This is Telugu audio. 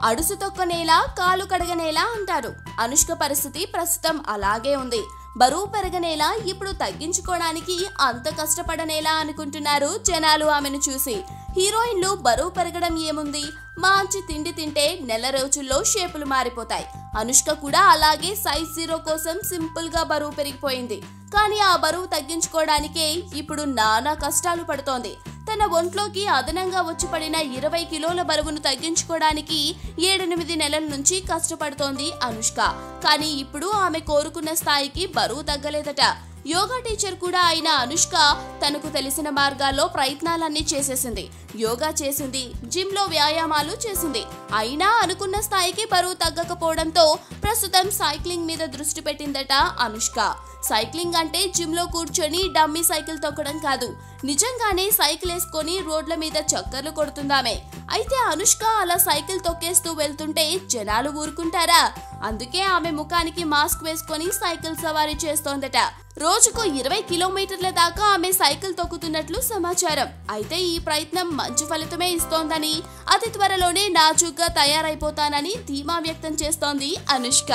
అడుసు తొక్కనేలా కాలు కడగనేలా అంటారు. అనుష్క పరిస్థితి ప్రస్తుతం అలాగే ఉంది. బరువు పెరగనేలా, ఇప్పుడు తగ్గించుకోవడానికి అంత కష్టపడనేలా అనుకుంటున్నారు జనాలు ఆమెను చూసి. హీరోయిన్లు బరువు పెరగడం ఏముంది, మంచి తిండి తింటే నెల రోజుల్లో షేపులు మారిపోతాయి. అనుష్క కూడా అలాగే సైజ్ 0 కోసం సింపుల్ గా బరువు పెరిగిపోయింది. కానీ ఆ బరువు తగ్గించుకోవడానికే ఇప్పుడు నానా కష్టాలు పడుతోంది. తన ఒంట్లోకి అదనంగా వచ్చి పడిన 20 కిలోల బరువును తగ్గించుకోవడానికి 7-8 నెలల నుంచి కష్టపడుతోంది అనుష్క. కానీ ఇప్పుడు ఆమె కోరుకున్న స్థాయికి బరువు తగ్గలేదట. యోగా టీచర్ కూడా అయిన అనుష్క తనకు తెలిసిన మార్గాల్లో ప్రయత్నాలన్నీ చేసేసింది. యోగా చేసింది, జిమ్ లో వ్యాయామాలు చేసింది. అయినా అనుకున్న స్థాయికి బరువు తగ్గకపోవడంతో ప్రస్తుతం సైక్లింగ్ మీద దృష్టి పెట్టిందట అనుష్క. సైక్లింగ్ అంటే జిమ్ లో కూర్చొని డమ్మీ సైకిల్ తొక్కడం కాదు, నిజంగానే సైకిల్ వేసుకొని రోడ్ల మీద చక్కర్లు కొడుతుందామే. అయితే అనుష్క అలా సైకిల్ తొక్కేస్తూ వెళ్తుంటే జనాలు ఊరుకుంటారా? అందుకే ఆమె ముఖానికి మాస్క్ వేసుకొని సైకిల్ సవారీ చేస్తోందట. రోజుకు 20 కిలోమీటర్ల దాకా ఆమె సైకిల్ తొక్కుతున్నట్లు సమాచారం. అయితే ఈ ప్రయత్నం మంచి ఫలితమే ఇస్తోందని, అతి త్వరలోనే నాజూగ్గా తయారైపోతానని ధీమా వ్యక్తం చేస్తోంది అనుష్క.